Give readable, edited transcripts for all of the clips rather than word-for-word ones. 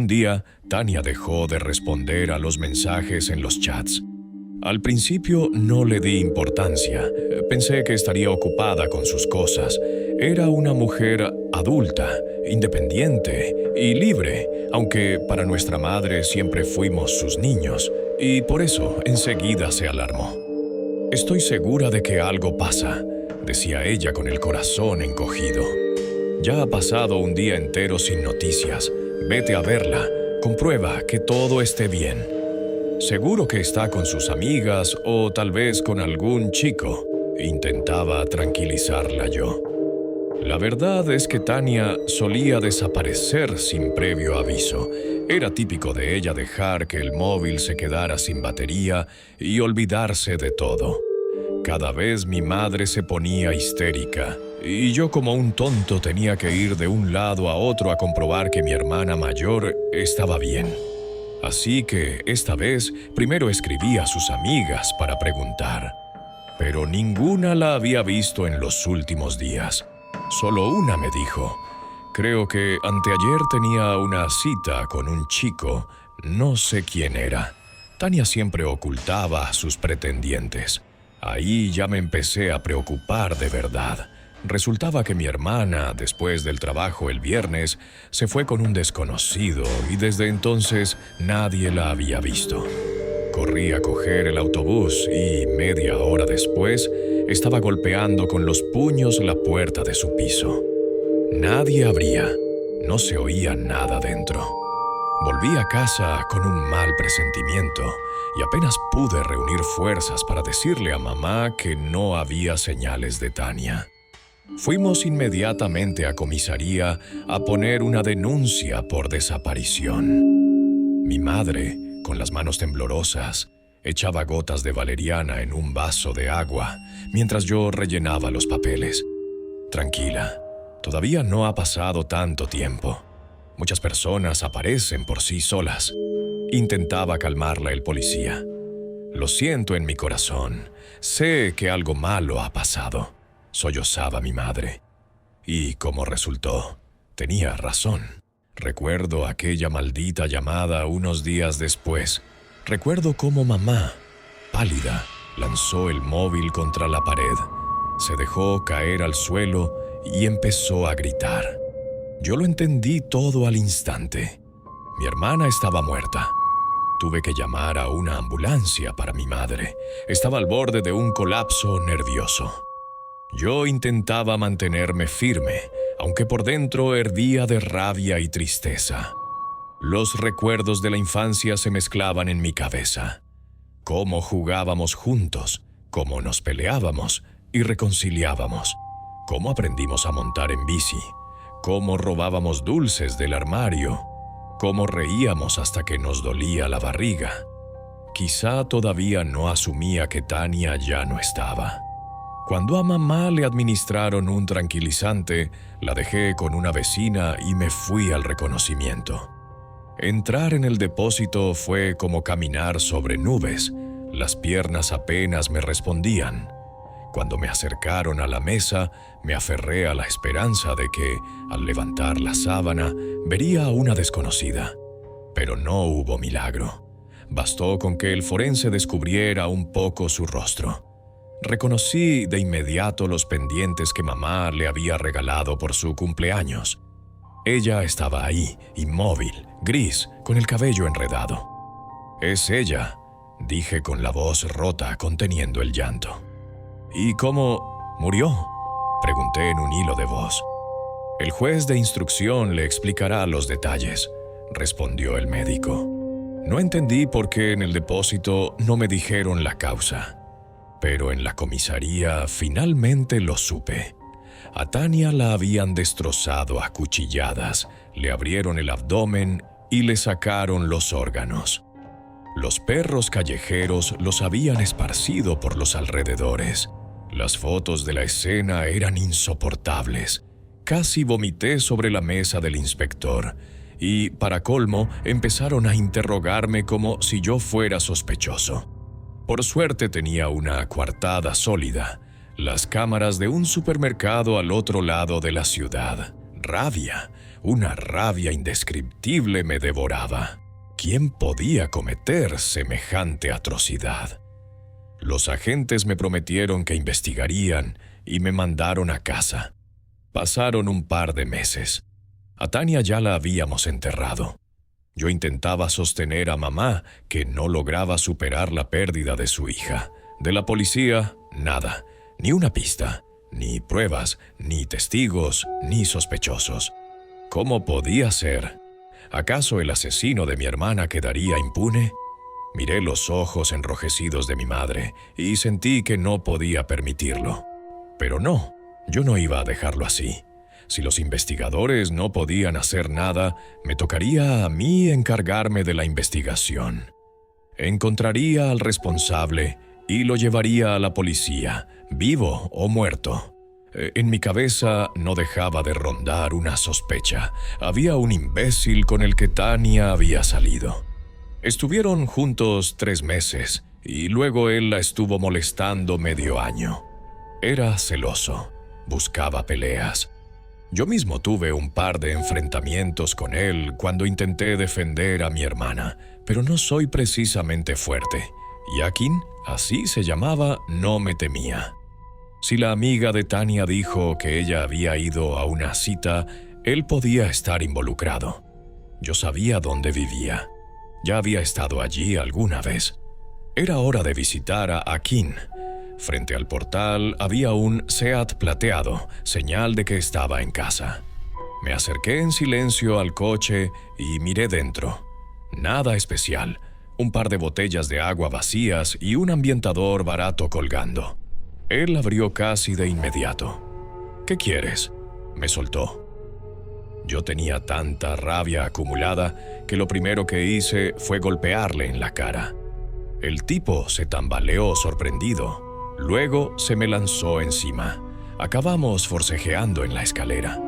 día, Tania dejó de responder a los mensajes en los chats. Al principio no le di importancia. Pensé que estaría ocupada con sus cosas. Era una mujer adulta, independiente y libre, aunque para nuestra madre siempre fuimos sus niños, y por eso enseguida se alarmó. «Estoy segura de que algo pasa», decía ella con el corazón encogido. «Ya ha pasado un día entero sin noticias. Vete a verla. Comprueba que todo esté bien. Seguro que está con sus amigas o tal vez con algún chico», intentaba tranquilizarla yo. La verdad es que Tania solía desaparecer sin previo aviso. Era típico de ella dejar que el móvil se quedara sin batería y olvidarse de todo. Cada vez mi madre se ponía histérica y yo como un tonto tenía que ir de un lado a otro a comprobar que mi hermana mayor estaba bien. Así que esta vez primero escribí a sus amigas para preguntar, pero ninguna la había visto en los últimos días. Solo una me dijo: «Creo que anteayer tenía una cita con un chico, no sé quién era». Tania siempre ocultaba a sus pretendientes. Ahí ya me empecé a preocupar de verdad. Resultaba que mi hermana, después del trabajo el viernes, se fue con un desconocido y desde entonces nadie la había visto. Corrí a coger el autobús y, media hora después, estaba golpeando con los puños la puerta de su piso. Nadie abría, no se oía nada dentro. Volví a casa con un mal presentimiento y apenas pude reunir fuerzas para decirle a mamá que no había señales de Tania. Fuimos inmediatamente a comisaría a poner una denuncia por desaparición. Mi madre, con las manos temblorosas, echaba gotas de valeriana en un vaso de agua mientras yo rellenaba los papeles. «Tranquila, todavía no ha pasado tanto tiempo. Muchas personas aparecen por sí solas», intentaba calmarla el policía. «Lo siento en mi corazón. Sé que algo malo ha pasado», sollozaba mi madre. Y como resultó, tenía razón. Recuerdo aquella maldita llamada unos días después. Recuerdo cómo mamá, pálida, lanzó el móvil contra la pared. Se dejó caer al suelo y empezó a gritar. Yo lo entendí todo al instante. Mi hermana estaba muerta. Tuve que llamar a una ambulancia para mi madre. Estaba al borde de un colapso nervioso. Yo intentaba mantenerme firme, aunque por dentro hervía de rabia y tristeza. Los recuerdos de la infancia se mezclaban en mi cabeza. Cómo jugábamos juntos, cómo nos peleábamos y reconciliábamos, cómo aprendimos a montar en bici, cómo robábamos dulces del armario, cómo reíamos hasta que nos dolía la barriga. Quizá todavía no asumía que Tania ya no estaba. Cuando a mamá le administraron un tranquilizante, la dejé con una vecina y me fui al reconocimiento. Entrar en el depósito fue como caminar sobre nubes. Las piernas apenas me respondían. Cuando me acercaron a la mesa, me aferré a la esperanza de que, al levantar la sábana, vería a una desconocida. Pero no hubo milagro. Bastó con que el forense descubriera un poco su rostro. Reconocí de inmediato los pendientes que mamá le había regalado por su cumpleaños. Ella estaba ahí, inmóvil, gris, con el cabello enredado. «Es ella», dije con la voz rota, conteniendo el llanto. «¿Y cómo murió?», pregunté en un hilo de voz. «El juez de instrucción le explicará los detalles», respondió el médico. No entendí por qué en el depósito no me dijeron la causa. Pero en la comisaría finalmente lo supe. A Tania la habían destrozado a cuchilladas, le abrieron el abdomen y le sacaron los órganos. Los perros callejeros los habían esparcido por los alrededores. Las fotos de la escena eran insoportables. Casi vomité sobre la mesa del inspector y, para colmo, empezaron a interrogarme como si yo fuera sospechoso. Por suerte tenía una coartada sólida, las cámaras de un supermercado al otro lado de la ciudad. Rabia, Una rabia indescriptible me devoraba. ¿Quién podía cometer semejante atrocidad? Los agentes me prometieron que investigarían y me mandaron a casa. Pasaron un par de meses. A Tania ya la habíamos enterrado. Yo intentaba sostener a mamá, que no lograba superar la pérdida de su hija. De la policía, nada. Ni una pista, ni pruebas, ni testigos, ni sospechosos. ¿Cómo podía ser? ¿Acaso el asesino de mi hermana quedaría impune? Miré los ojos enrojecidos de mi madre y sentí que no podía permitirlo. Pero no, yo no iba a dejarlo así. Si los investigadores no podían hacer nada, me tocaría a mí encargarme de la investigación. Encontraría al responsable y lo llevaría a la policía, vivo o muerto. En mi cabeza no dejaba de rondar una sospecha. Había un imbécil con el que Tania había salido. Estuvieron juntos 3 meses y luego él la estuvo molestando medio año. Era celoso, buscaba peleas. Yo mismo tuve un par de enfrentamientos con él cuando intenté defender a mi hermana, pero no soy precisamente fuerte. Yakin, así se llamaba, no me temía. Si la amiga de Tania dijo que ella había ido a una cita, él podía estar involucrado. Yo sabía dónde vivía. Ya había estado allí alguna vez. Era hora de visitar a Akin. Frente al portal había un Seat plateado, señal de que estaba en casa. Me acerqué en silencio al coche y miré dentro. Nada especial. Un par de botellas de agua vacías y un ambientador barato colgando. Él abrió casi de inmediato. ¿Qué quieres?, me soltó. Yo tenía tanta rabia acumulada que lo primero que hice fue golpearle en la cara. El tipo se tambaleó sorprendido. Luego se me lanzó encima. Acabamos forcejeando en la escalera.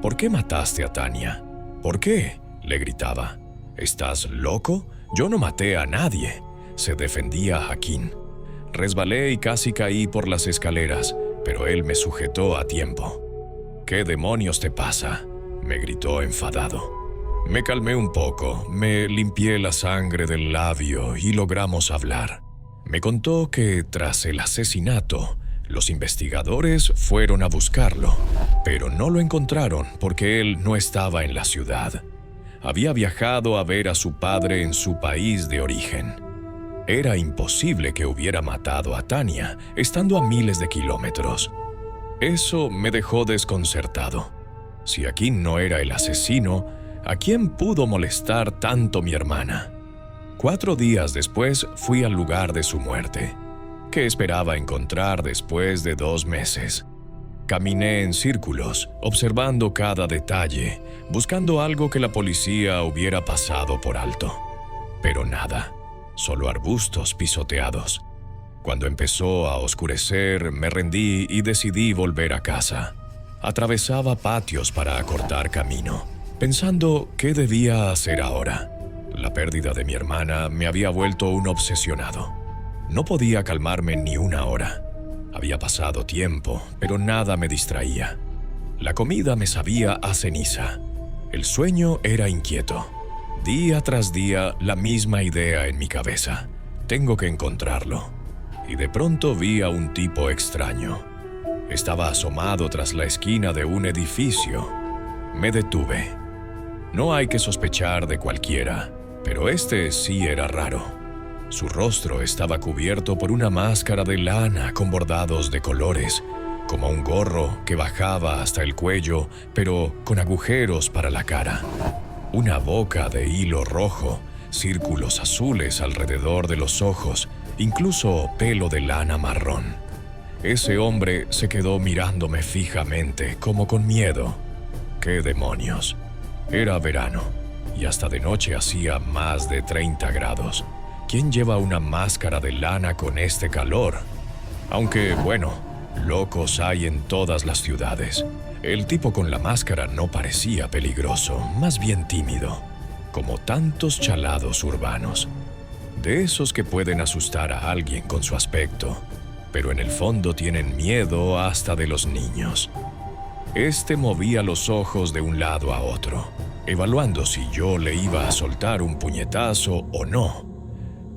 ¿Por qué mataste a Tania? ¿Por qué?, le gritaba. ¿Estás loco? Yo no maté a nadie, se defendía Hakim. Resbalé y casi caí por las escaleras, pero él me sujetó a tiempo. ¿Qué demonios te pasa?, me gritó enfadado. Me calmé un poco, me limpié la sangre del labio y logramos hablar. Me contó que tras el asesinato, los investigadores fueron a buscarlo, pero no lo encontraron porque él no estaba en la ciudad. Había viajado a ver a su padre en su país de origen. Era imposible que hubiera matado a Tania, estando a miles de kilómetros. Eso me dejó desconcertado. Si Akin no era el asesino, ¿a quién pudo molestar tanto mi hermana? 4 días después fui al lugar de su muerte. ¿Qué esperaba encontrar después de 2 meses? Caminé en círculos, observando cada detalle, buscando algo que la policía hubiera pasado por alto. Pero nada, solo arbustos pisoteados. Cuando empezó a oscurecer, me rendí y decidí volver a casa. Atravesaba patios para acortar camino, pensando qué debía hacer ahora. La pérdida de mi hermana me había vuelto un obsesionado. No podía calmarme ni una hora. Había pasado tiempo, pero nada me distraía. La comida me sabía a ceniza. El sueño era inquieto. Día tras día, la misma idea en mi cabeza. Tengo que encontrarlo. Y de pronto vi a un tipo extraño. Estaba asomado tras la esquina de un edificio. Me detuve. No hay que sospechar de cualquiera, pero este sí era raro. Su rostro estaba cubierto por una máscara de lana con bordados de colores, como un gorro que bajaba hasta el cuello, pero con agujeros para la cara. Una boca de hilo rojo, círculos azules alrededor de los ojos, incluso pelo de lana marrón. Ese hombre se quedó mirándome fijamente, como con miedo. ¡Qué demonios! Era verano, y hasta de noche hacía más de 30 grados. ¿Quién lleva una máscara de lana con este calor? Aunque, bueno, locos hay en todas las ciudades. El tipo con la máscara no parecía peligroso, más bien tímido, como tantos chalados urbanos. De esos que pueden asustar a alguien con su aspecto, pero en el fondo tienen miedo hasta de los niños. movía los ojos de un lado a otro, evaluando si yo le iba a soltar un puñetazo o no.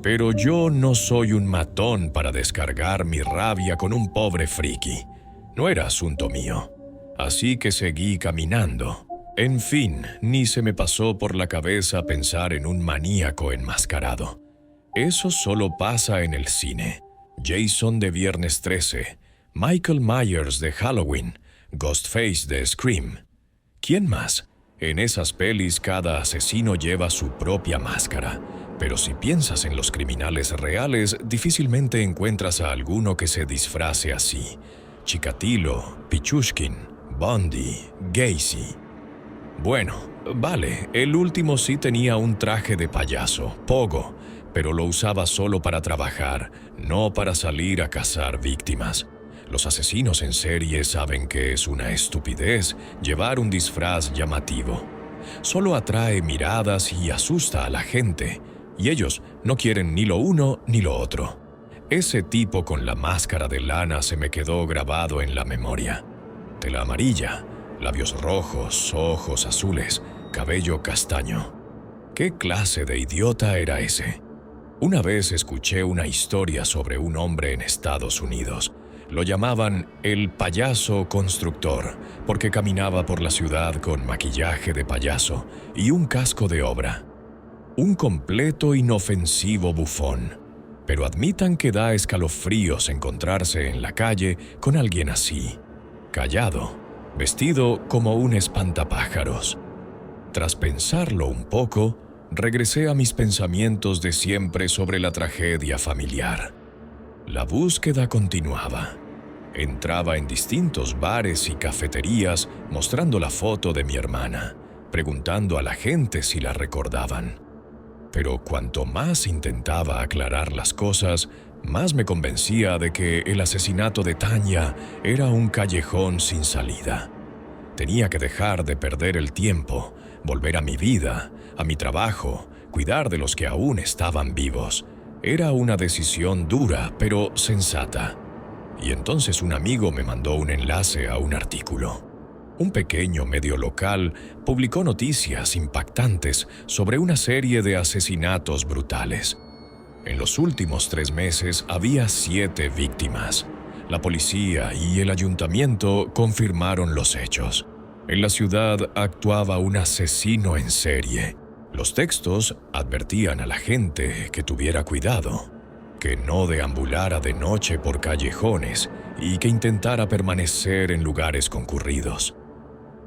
Pero yo no soy un matón para descargar mi rabia con un pobre friki. No era asunto mío. Así que seguí caminando. En fin, ni se me pasó por la cabeza pensar en un maníaco enmascarado. Eso solo pasa en el cine. Jason de Viernes 13, Michael Myers de Halloween, Ghostface de Scream. ¿Quién más? En esas pelis cada asesino lleva su propia máscara, pero si piensas en los criminales reales, difícilmente encuentras a alguno que se disfrace así. Chikatilo, Pichushkin, Bundy, Gacy. Bueno, vale, el último sí tenía un traje de payaso, Pogo, pero lo usaba solo para trabajar, no para salir a cazar víctimas. Los asesinos en serie saben que es una estupidez llevar un disfraz llamativo. Solo atrae miradas y asusta a la gente, y ellos no quieren ni lo uno ni lo otro. Ese tipo con la máscara de lana se me quedó grabado en la memoria. Tela amarilla, labios rojos, ojos azules, cabello castaño. ¿Qué clase de idiota era ese? Una vez escuché una historia sobre un hombre en Estados Unidos. Lo llamaban el payaso constructor, porque caminaba por la ciudad con maquillaje de payaso y un casco de obra. Un completo inofensivo bufón. Pero admitan que da escalofríos encontrarse en la calle con alguien así, callado, vestido como un espantapájaros. Tras pensarlo un poco, regresé a mis pensamientos de siempre sobre la tragedia familiar. La búsqueda continuaba. Entraba en distintos bares y cafeterías mostrando la foto de mi hermana, preguntando a la gente si la recordaban. Pero cuanto más intentaba aclarar las cosas, más me convencía de que el asesinato de Tanya era un callejón sin salida. Tenía que dejar de perder el tiempo, volver a mi vida, a mi trabajo, cuidar de los que aún estaban vivos. Era una decisión dura, pero sensata. Y entonces un amigo me mandó un enlace a un artículo. Un pequeño medio local publicó noticias impactantes sobre una serie de asesinatos brutales. En los últimos 3 meses había 7 víctimas. La policía y el ayuntamiento confirmaron los hechos. En la ciudad actuaba un asesino en serie. Los textos advertían a la gente que tuviera cuidado, que no deambulara de noche por callejones y que intentara permanecer en lugares concurridos.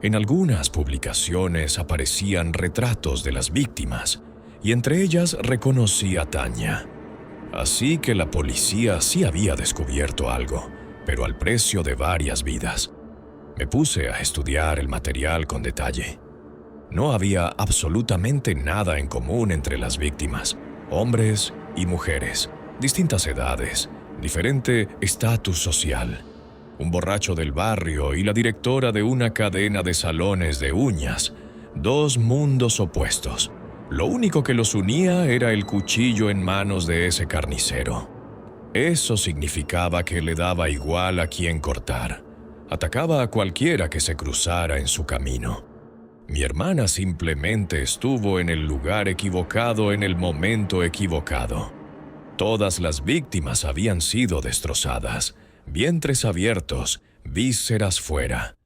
En algunas publicaciones aparecían retratos de las víctimas, y entre ellas reconocí a Tanya. Así que la policía sí había descubierto algo, pero al precio de varias vidas. Me puse a estudiar el material con detalle. No había absolutamente nada en común entre las víctimas, hombres y mujeres, distintas edades, diferente estatus social. Un borracho del barrio y la directora de una cadena de salones de uñas, 2 mundos opuestos. Lo único que los unía era el cuchillo en manos de ese carnicero. Eso significaba que le daba igual a quién cortar. Atacaba a cualquiera que se cruzara en su camino. Mi hermana simplemente estuvo en el lugar equivocado en el momento equivocado. Todas las víctimas habían sido destrozadas, vientres abiertos, vísceras fuera.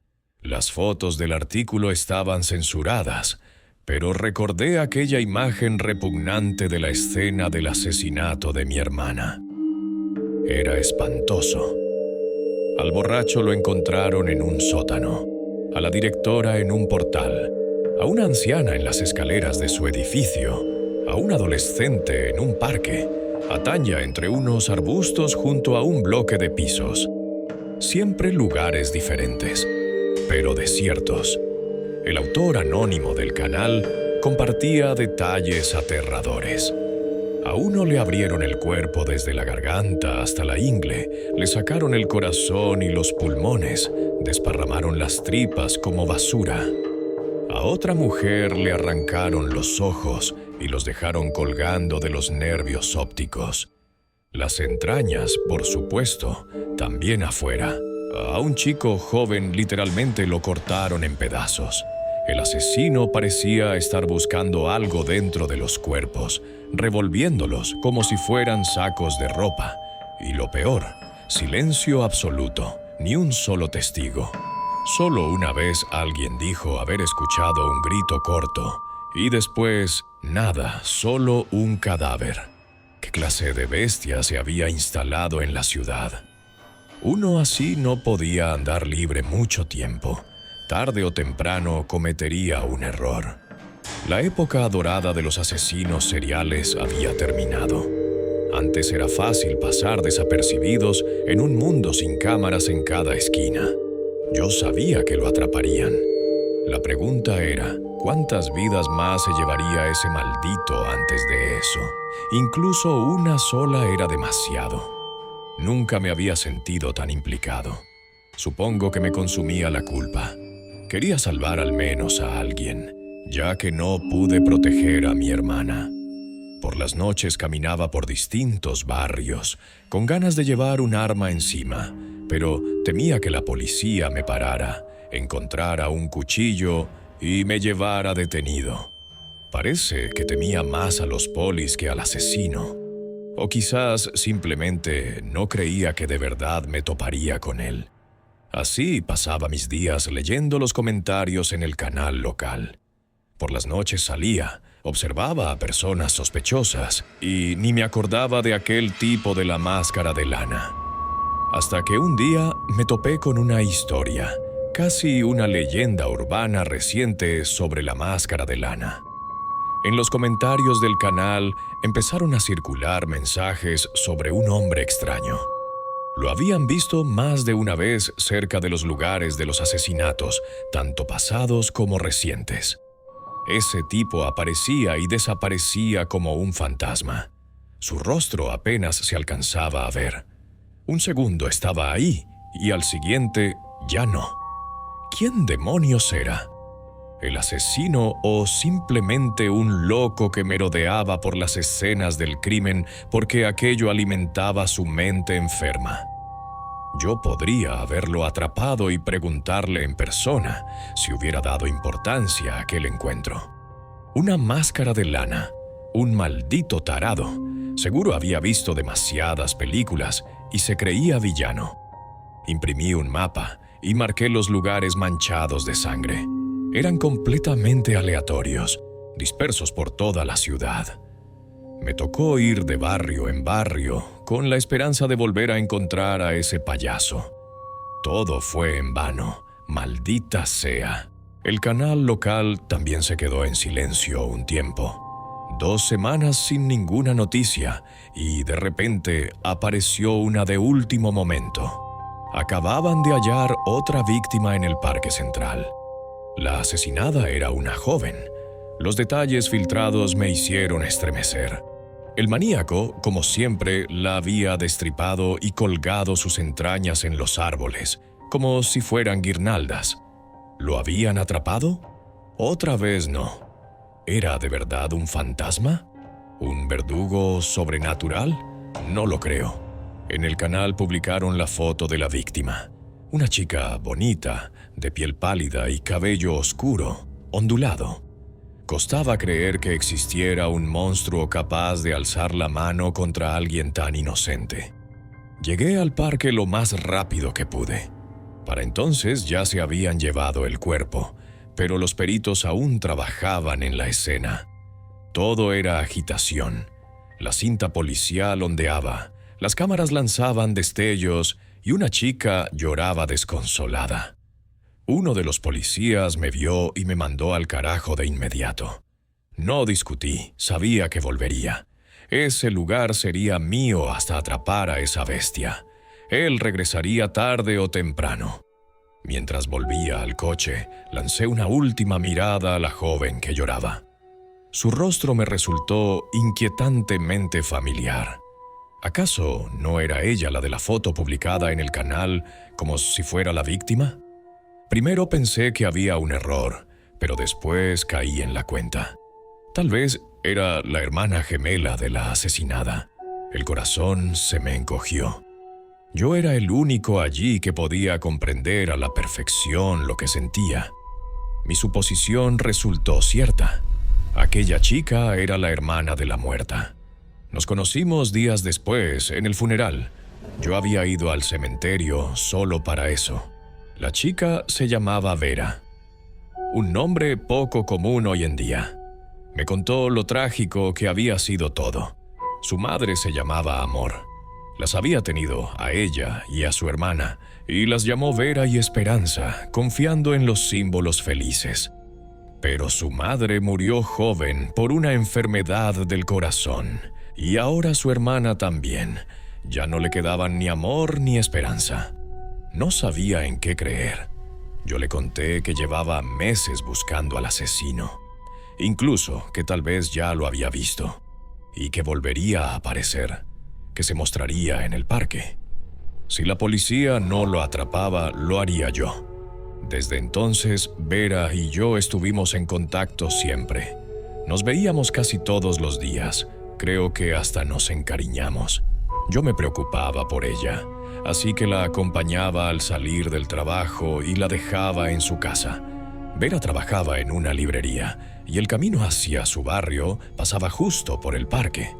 Las fotos del artículo estaban censuradas, pero recordé aquella imagen repugnante de la escena del asesinato de mi hermana. Era espantoso. Al borracho lo encontraron en un sótano, a la directora en un portal, a una anciana en las escaleras de su edificio, a un adolescente en un parque, a Tanya entre unos arbustos junto a un bloque de pisos. Siempre lugares diferentes, pero desiertos. El autor anónimo del canal compartía detalles aterradores. A uno le abrieron el cuerpo desde la garganta hasta la ingle, le sacaron el corazón y los pulmones, desparramaron las tripas como basura. A otra mujer le arrancaron los ojos y los dejaron colgando de los nervios ópticos. Las entrañas, por supuesto, también afuera. A un chico joven literalmente lo cortaron en pedazos. El asesino parecía estar buscando algo dentro de los cuerpos, revolviéndolos como si fueran sacos de ropa. Y lo peor, silencio absoluto, ni un solo testigo. Solo una vez alguien dijo haber escuchado un grito corto, y después nada, solo un cadáver. ¿Qué clase de bestia se había instalado en la ciudad? Uno así no podía andar libre mucho tiempo. Tarde o temprano cometería un error. La época dorada de los asesinos seriales había terminado. Antes era fácil pasar desapercibidos en un mundo sin cámaras en cada esquina. Yo sabía que lo atraparían. La pregunta era, ¿cuántas vidas más se llevaría ese maldito antes de eso? Incluso una sola era demasiado. Nunca me había sentido tan implicado. Supongo que me consumía la culpa. Quería salvar al menos a alguien, ya que no pude proteger a mi hermana. Por las noches caminaba por distintos barrios, con ganas de llevar un arma encima, pero temía que la policía me parara, encontrara un cuchillo y me llevara detenido. Parece que temía más a los polis que al asesino. O quizás simplemente no creía que de verdad me toparía con él. Así pasaba mis días leyendo los comentarios en el canal local. Por las noches salía, observaba a personas sospechosas y ni me acordaba de aquel tipo de la máscara de lana. Hasta que un día me topé con una historia, casi una leyenda urbana reciente sobre la máscara de lana. En los comentarios del canal empezaron a circular mensajes sobre un hombre extraño. Lo habían visto más de una vez cerca de los lugares de los asesinatos, tanto pasados como recientes. Ese tipo aparecía y desaparecía como un fantasma. Su rostro apenas se alcanzaba a ver. Un segundo estaba ahí y al siguiente ya no. ¿Quién demonios era? ¿El asesino o simplemente un loco que merodeaba por las escenas del crimen porque aquello alimentaba su mente enferma? Yo podría haberlo atrapado y preguntarle en persona si hubiera dado importancia a aquel encuentro. Una máscara de lana, un maldito tarado. Seguro había visto demasiadas películas y se creía villano. Imprimí un mapa y marqué los lugares manchados de sangre. Eran completamente aleatorios, dispersos por toda la ciudad. Me tocó ir de barrio en barrio, con la esperanza de volver a encontrar a ese payaso. Todo fue en vano, maldita sea. El canal local también se quedó en silencio un tiempo. 2 semanas sin ninguna noticia, y de repente apareció una de último momento. Acababan de hallar otra víctima en el Parque Central. La asesinada era una joven. Los detalles filtrados me hicieron estremecer. El maníaco, como siempre, la había destripado y colgado sus entrañas en los árboles, como si fueran guirnaldas. ¿Lo habían atrapado? Otra vez no. ¿Era de verdad un fantasma? ¿Un verdugo sobrenatural? No lo creo. En el canal publicaron la foto de la víctima. Una chica bonita, de piel pálida y cabello oscuro, ondulado. Costaba creer que existiera un monstruo capaz de alzar la mano contra alguien tan inocente. Llegué al parque lo más rápido que pude. Para entonces ya se habían llevado el cuerpo, pero los peritos aún trabajaban en la escena. Todo era agitación. La cinta policial ondeaba, las cámaras lanzaban destellos y una chica lloraba desconsolada. Uno de los policías me vio y me mandó al carajo de inmediato. No discutí, sabía que volvería. Ese lugar sería mío hasta atrapar a esa bestia. Él regresaría tarde o temprano. Mientras volvía al coche, lancé una última mirada a la joven que lloraba. Su rostro me resultó inquietantemente familiar. ¿Acaso no era ella la de la foto publicada en el canal como si fuera la víctima? Primero pensé que había un error, pero después caí en la cuenta. Tal vez era la hermana gemela de la asesinada. El corazón se me encogió. Yo era el único allí que podía comprender a la perfección lo que sentía. Mi suposición resultó cierta. Aquella chica era la hermana de la muerta. Nos conocimos días después, en el funeral. Yo había ido al cementerio solo para eso. La chica se llamaba Vera. Un nombre poco común hoy en día. Me contó lo trágico que había sido todo. Su madre se llamaba Amor. Las había tenido a ella y a su hermana, y las llamó Vera y Esperanza, confiando en los símbolos felices. Pero su madre murió joven por una enfermedad del corazón, y ahora su hermana también. Ya no le quedaban ni amor ni esperanza. No sabía en qué creer. Yo le conté que llevaba meses buscando al asesino, incluso que tal vez ya lo había visto, y que volvería a aparecer, que se mostraría en el parque. Si la policía no lo atrapaba, lo haría yo. Desde entonces, Vera y yo estuvimos en contacto siempre. Nos veíamos casi todos los días. Creo que hasta nos encariñamos. Yo me preocupaba por ella, así que la acompañaba al salir del trabajo y la dejaba en su casa. Vera trabajaba en una librería y el camino hacia su barrio pasaba justo por el parque.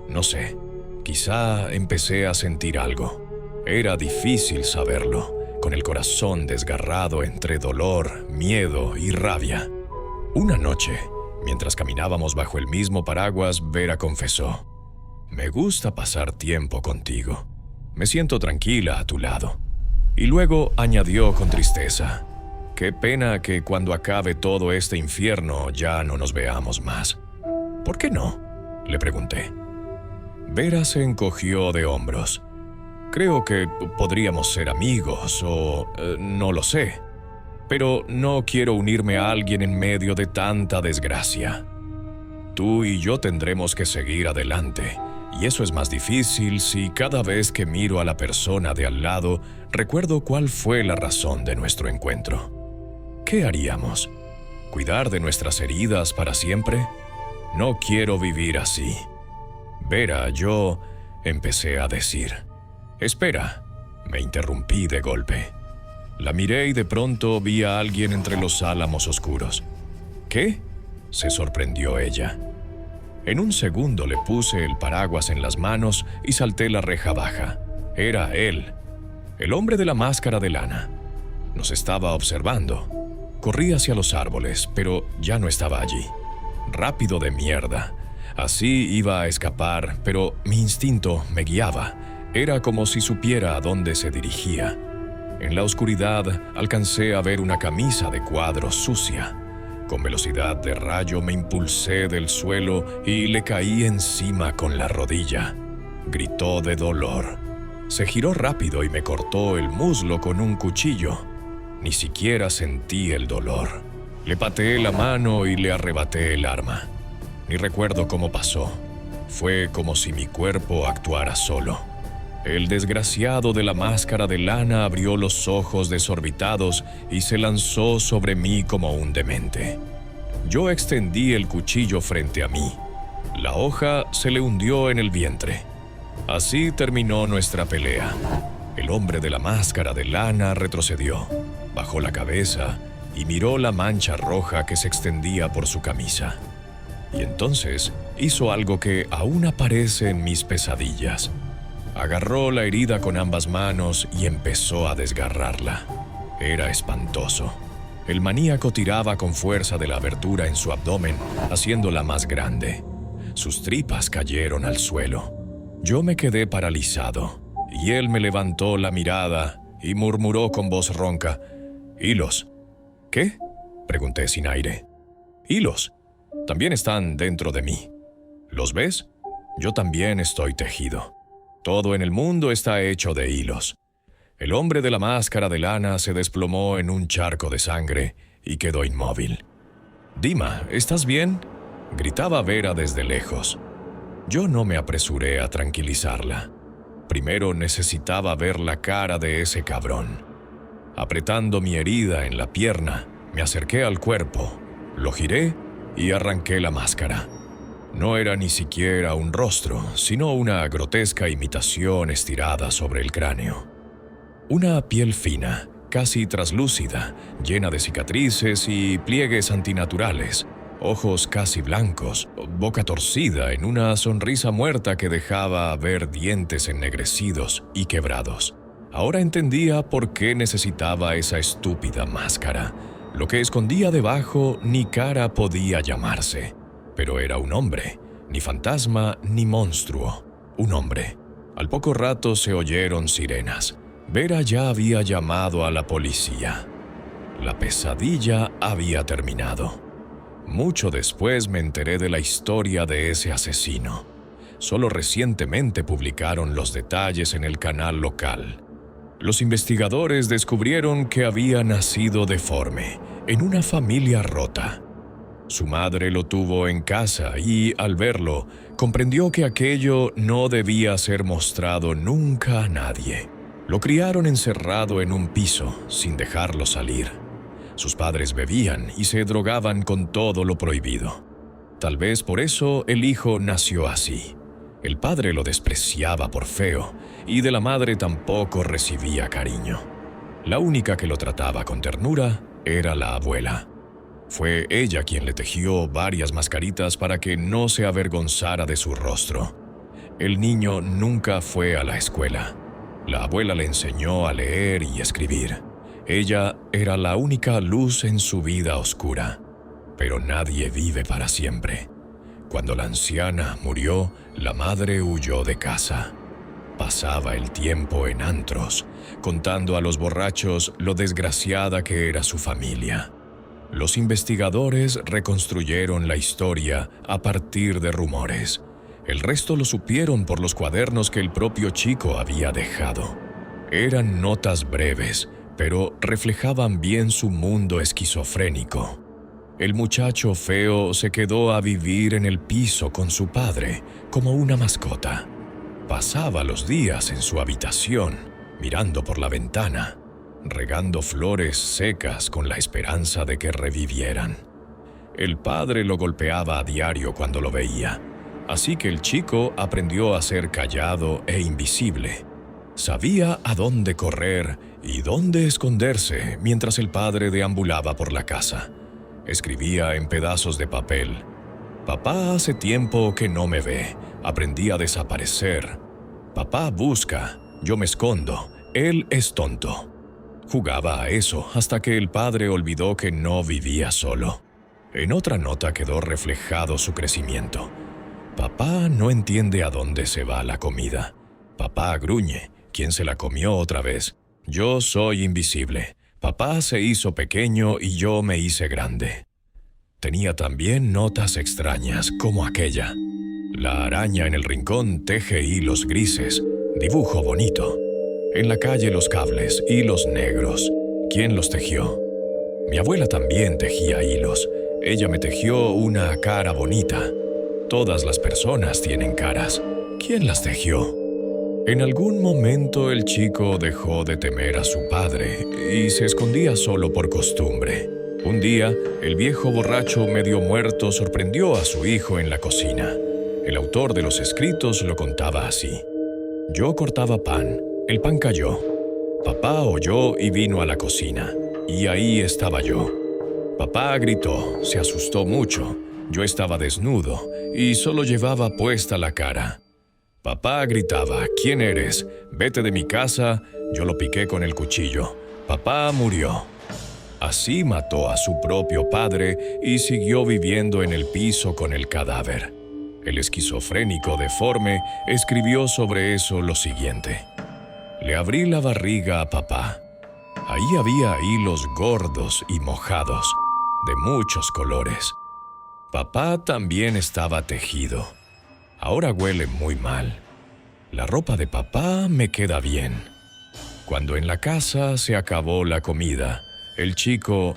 No sé, quizá empecé a sentir algo. Era difícil saberlo, con el corazón desgarrado entre dolor, miedo y rabia. Una noche, mientras caminábamos bajo el mismo paraguas, Vera confesó: «Me gusta pasar tiempo contigo. Me siento tranquila a tu lado». Y luego añadió con tristeza: «Qué pena que cuando acabe todo este infierno ya no nos veamos más». «¿Por qué no?», le pregunté. Vera se encogió de hombros. «Creo que podríamos ser amigos o no lo sé. Pero no quiero unirme a alguien en medio de tanta desgracia. Tú y yo tendremos que seguir adelante. Y eso es más difícil si cada vez que miro a la persona de al lado recuerdo cuál fue la razón de nuestro encuentro. ¿Qué haríamos? ¿Cuidar de nuestras heridas para siempre? No quiero vivir así». «Vera, yo…», empecé a decir. «Espera», me interrumpí de golpe. La miré y de pronto vi a alguien entre los álamos oscuros. «¿Qué?», se sorprendió ella. En un segundo le puse el paraguas en las manos y salté la reja baja. Era él, el hombre de la máscara de lana. Nos estaba observando. Corrí hacia los árboles, pero ya no estaba allí. Rápido de mierda. Así iba a escapar, pero mi instinto me guiaba. Era como si supiera a dónde se dirigía. En la oscuridad alcancé a ver una camisa de cuadros sucia. Con velocidad de rayo me impulsé del suelo y le caí encima con la rodilla. Gritó de dolor. Se giró rápido y me cortó el muslo con un cuchillo. Ni siquiera sentí el dolor. Le pateé la mano y le arrebaté el arma. Ni recuerdo cómo pasó. Fue como si mi cuerpo actuara solo. El desgraciado de la máscara de lana abrió los ojos desorbitados y se lanzó sobre mí como un demente. Yo extendí el cuchillo frente a mí. La hoja se le hundió en el vientre. Así terminó nuestra pelea. El hombre de la máscara de lana retrocedió, bajó la cabeza y miró la mancha roja que se extendía por su camisa. Y entonces hizo algo que aún aparece en mis pesadillas. Agarró la herida con ambas manos y empezó a desgarrarla. Era espantoso. El maníaco tiraba con fuerza de la abertura en su abdomen, haciéndola más grande. Sus tripas cayeron al suelo. Yo me quedé paralizado, y él me levantó la mirada y murmuró con voz ronca: «¿Hilos?» «¿Qué?», pregunté sin aire. «Hilos. También están dentro de mí. ¿Los ves? Yo también estoy tejido. Todo en el mundo está hecho de hilos». El hombre de la máscara de lana se desplomó en un charco de sangre y quedó inmóvil. «Dima, ¿estás bien?», gritaba Vera desde lejos. Yo no me apresuré a tranquilizarla. Primero necesitaba ver la cara de ese cabrón. Apretando mi herida en la pierna, me acerqué al cuerpo, lo giré y arranqué la máscara. No era ni siquiera un rostro, sino una grotesca imitación estirada sobre el cráneo. Una piel fina, casi traslúcida, llena de cicatrices y pliegues antinaturales, ojos casi blancos, boca torcida en una sonrisa muerta que dejaba ver dientes ennegrecidos y quebrados. Ahora entendía por qué necesitaba esa estúpida máscara. Lo que escondía debajo ni cara podía llamarse. Pero era un hombre, ni fantasma ni monstruo. Un hombre. Al poco rato se oyeron sirenas. Vera ya había llamado a la policía. La pesadilla había terminado. Mucho después me enteré de la historia de ese asesino. Solo recientemente publicaron los detalles en el canal local. Los investigadores descubrieron que había nacido deforme, en una familia rota. Su madre lo tuvo en casa y, al verlo, comprendió que aquello no debía ser mostrado nunca a nadie. Lo criaron encerrado en un piso, sin dejarlo salir. Sus padres bebían y se drogaban con todo lo prohibido. Tal vez por eso el hijo nació así. El padre lo despreciaba por feo, y de la madre tampoco recibía cariño. La única que lo trataba con ternura era la abuela. Fue ella quien le tejió varias mascaritas para que no se avergonzara de su rostro. El niño nunca fue a la escuela. La abuela le enseñó a leer y escribir. Ella era la única luz en su vida oscura. Pero nadie vive para siempre. Cuando la anciana murió, la madre huyó de casa. Pasaba el tiempo en antros, contando a los borrachos lo desgraciada que era su familia. Los investigadores reconstruyeron la historia a partir de rumores. El resto lo supieron por los cuadernos que el propio chico había dejado. Eran notas breves, pero reflejaban bien su mundo esquizofrénico. El muchacho feo se quedó a vivir en el piso con su padre, como una mascota. Pasaba los días en su habitación, mirando por la ventana, regando flores secas con la esperanza de que revivieran. El padre lo golpeaba a diario cuando lo veía, así que el chico aprendió a ser callado e invisible. Sabía a dónde correr y dónde esconderse mientras el padre deambulaba por la casa. Escribía en pedazos de papel: «Papá hace tiempo que no me ve. Aprendí a desaparecer. Papá busca. Yo me escondo. Él es tonto». Jugaba a eso hasta que el padre olvidó que no vivía solo. En otra nota quedó reflejado su crecimiento. «Papá no entiende a dónde se va la comida. Papá gruñe. ¿Quién se la comió otra vez? Yo soy invisible. Papá se hizo pequeño y yo me hice grande». Tenía también notas extrañas, como aquella: «La araña en el rincón teje hilos grises. Dibujo bonito. En la calle los cables, hilos negros. ¿Quién los tejió? Mi abuela también tejía hilos. Ella me tejió una cara bonita. Todas las personas tienen caras. ¿Quién las tejió?». En algún momento el chico dejó de temer a su padre y se escondía solo por costumbre. Un día, el viejo borracho medio muerto sorprendió a su hijo en la cocina. El autor de los escritos lo contaba así: «Yo cortaba pan. El pan cayó. Papá oyó y vino a la cocina. Y ahí estaba yo. Papá gritó, se asustó mucho. Yo estaba desnudo y solo llevaba puesta la cara. Papá gritaba: «¿Quién eres? Vete de mi casa». Yo lo piqué con el cuchillo. Papá murió». Así mató a su propio padre y siguió viviendo en el piso con el cadáver. El esquizofrénico deforme escribió sobre eso lo siguiente: «Le abrí la barriga a papá. Ahí había hilos gordos y mojados, de muchos colores. Papá también estaba tejido. Ahora huele muy mal. La ropa de papá me queda bien». Cuando en la casa se acabó la comida, el chico